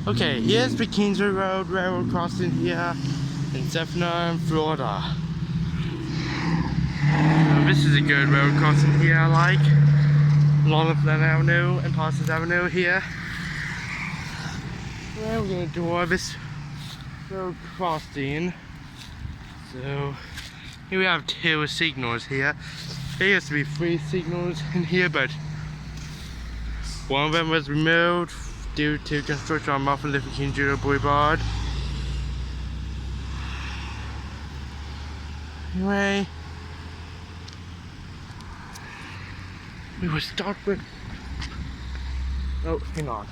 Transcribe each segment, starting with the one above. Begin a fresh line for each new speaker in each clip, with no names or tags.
Okay, here's the Kingsway Road Railroad Crossing here in Seffner, Florida. So this is a good road crossing here, I like. Along with Glen Avenue and Parsons Avenue here. Well, we're gonna do this road crossing. So here we have 2 signals here. There used to be 3 signals in here, but one of them was removed due to construction on Martin Luther King Jr. Boulevard. Anyway, we will start with. Oh, hang on.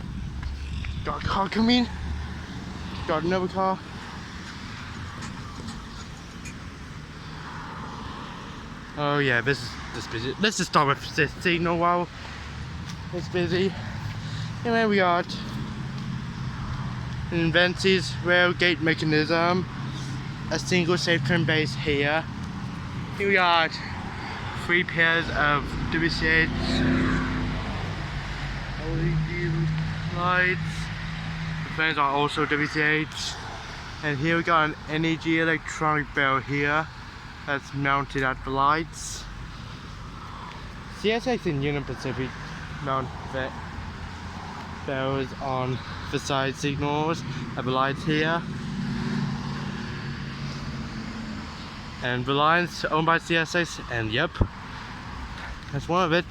Got a car coming. Got another car. Oh yeah, this is busy. Let's just start with this signal while it's busy. Anyway, we got an invented rail gate mechanism, a single safe turn base here. Here we got 3 pairs of WCH LED lights. The fans are also WCH. And here we got an NEG electronic bell here that's mounted at the lights. CSX and Union Pacific mount bells on the side signals at the lights here. And the lines owned by CSX, and yep, that's one of it.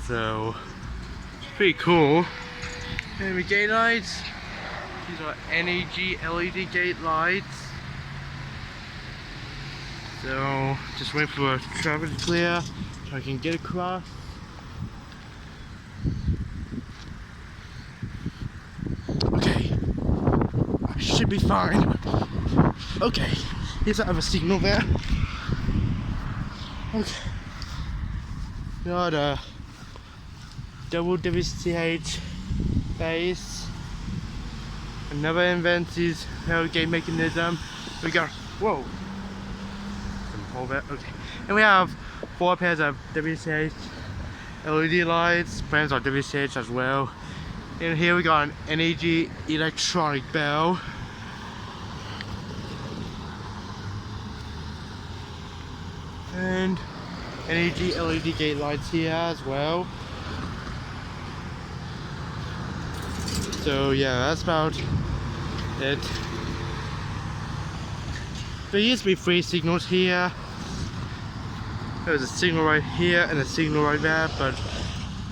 So, pretty cool. And the gate lights, these are NEG LED gate lights. So, just wait for traffic to clear so I can get across. Okay, I should be fine. Okay, here's the other signal there. Okay, got a double WCH base, another invented rail gate mechanism. We got, whoa, hold that. Okay, and we have 4 pairs of WCH LED lights. Brands are WCH as well. And here we got an NEG electronic bell. And NEG LED gate lights here as well. So yeah, that's about it. There used to be 3 signals here. There was a signal right here and a signal right there, but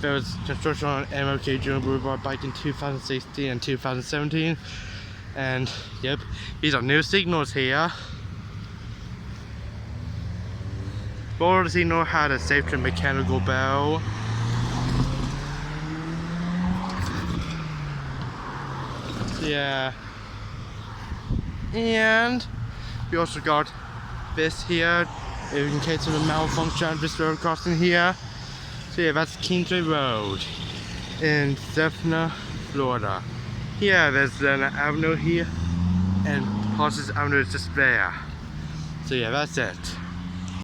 there was construction on MLK Jr. Boulevard back in 2016 and 2017. And yep, these are new signals here. Both of the signal had a safety mechanical bell. So yeah. And we also got this here in case of a malfunction of this road crossing here. So yeah, that's Kingsway Road in Seffner, Florida. Here, there's an avenue here, and Parsons Avenue is just there. So yeah, that's it.